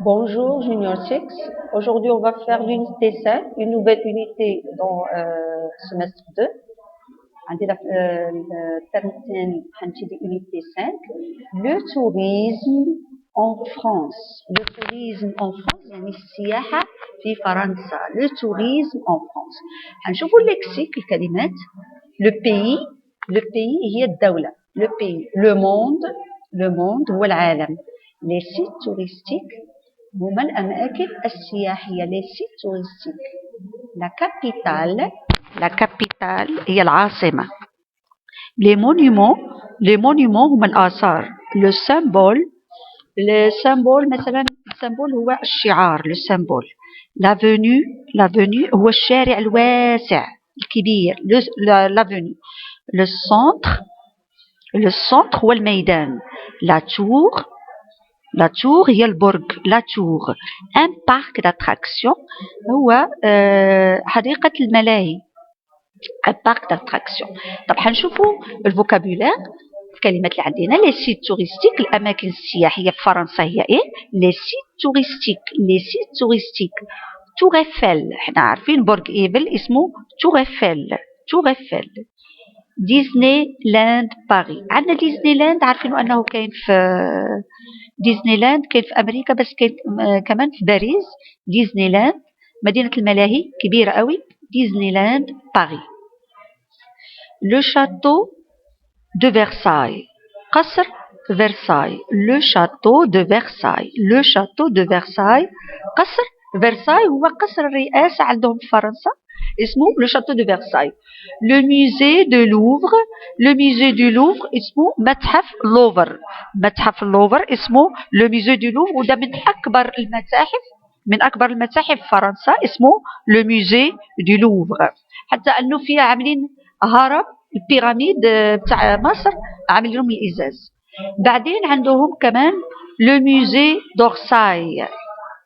Bonjour Junior 6. Aujourd'hui, on va faire l'unité 5, une nouvelle unité dans semestre 2. عندنا الترم الثاني حنبتدي unité 5. Le tourisme en France. Le tourisme en France يعني السياحة في فرنسا. Le tourisme en France. حنشوفوا اللكسيك الكلمات. Le pays هي الدولة. Le pays. Le monde هو العالم. Les sites touristiques هما الأماكن السياحية. Les sites touristiques. La capitale هي العاصمة. Les monuments هما الآثار. Le symbole مثلا السيمبول هو الشعار. Le symbole. L'avenue هو الشارع الواسع الكبير. L'avenue. Le centre هو الميدان. La tour هي البرج. La tour. Un parc d'attraction هو حديقة الملاهي. Un parc d'attraction. طب حنشوفوا الفوكابولير الكلمات اللي عندنا. لي سيت توريستيك الأماكن السياحية في فرنسا هي إيه؟ لي سيت توريستيك. تور إيفل حنا عارفين برج إيفل اسمه تور إيفل. ديزني لاند باريس. عندنا ديزني لاند عارفين أنه كاين في ديزني لاند كاين في أمريكا بس كاين كمان في باريس. ديزني لاند مدينة الملاهي كبيرة قوي. ديزني لاند باريس. Le château de Versailles. قصر فرساي. Le château de Versailles. قصر فرساي هو قصر الرئاسة عندهم في فرنسا اسمه le château de Versailles. Le musée du Louvre اسمه متحف اللوفر اسمه le musée du Louvre وده من أكبر المتاحف في فرنسا اسمه le musée du Louvre. حتى أنه فيها عاملين هرم البيراميد بتاع مصر عاملينهم من الإزاز. بعدين عندهم كمان le musée d'Orsay.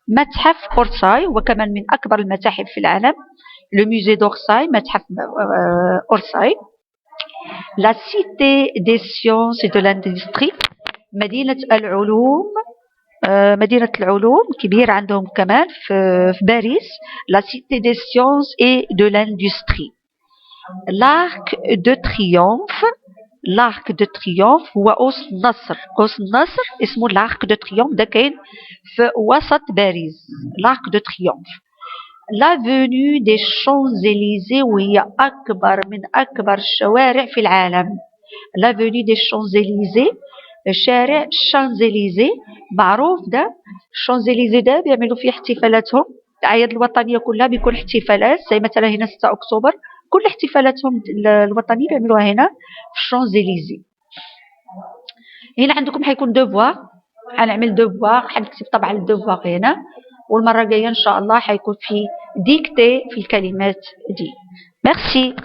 متحف أورساي وكمان من أكبر المتاحف في العالم. le musée d'Orsay متحف أورساي. la cité des sciences et de l'industrie مدينة العلوم كبيرة عندهم كمان في باريس. la cité des sciences et de l'industrie. l'arc de triomphe هو قوس النصر اسمه l'arc de triomphe ده كاين في وسط باريس. l'arc de triomphe. l'avenue des Champs-Élysées وهي من أكبر الشوارع في العالم. l'avenue des Champs-Élysées شارع شانزليزي معروف ده. شانزليزي ده بيعملوا فيه احتفالاتهم الأعياد الوطنية كلها بيكون احتفالات زي مثلا هنا 6 أكتوبر كل احتفالاتهم الوطنية بيعملوها هنا في شانزليزي. هنا عندكم حيكون دوفوار. حنعمل دوفوار حنكتب طبعا الدوفوار هنا والمرة الجاية إن شاء الله حيكون في ديكتي في الكلمات دي. ميرسي.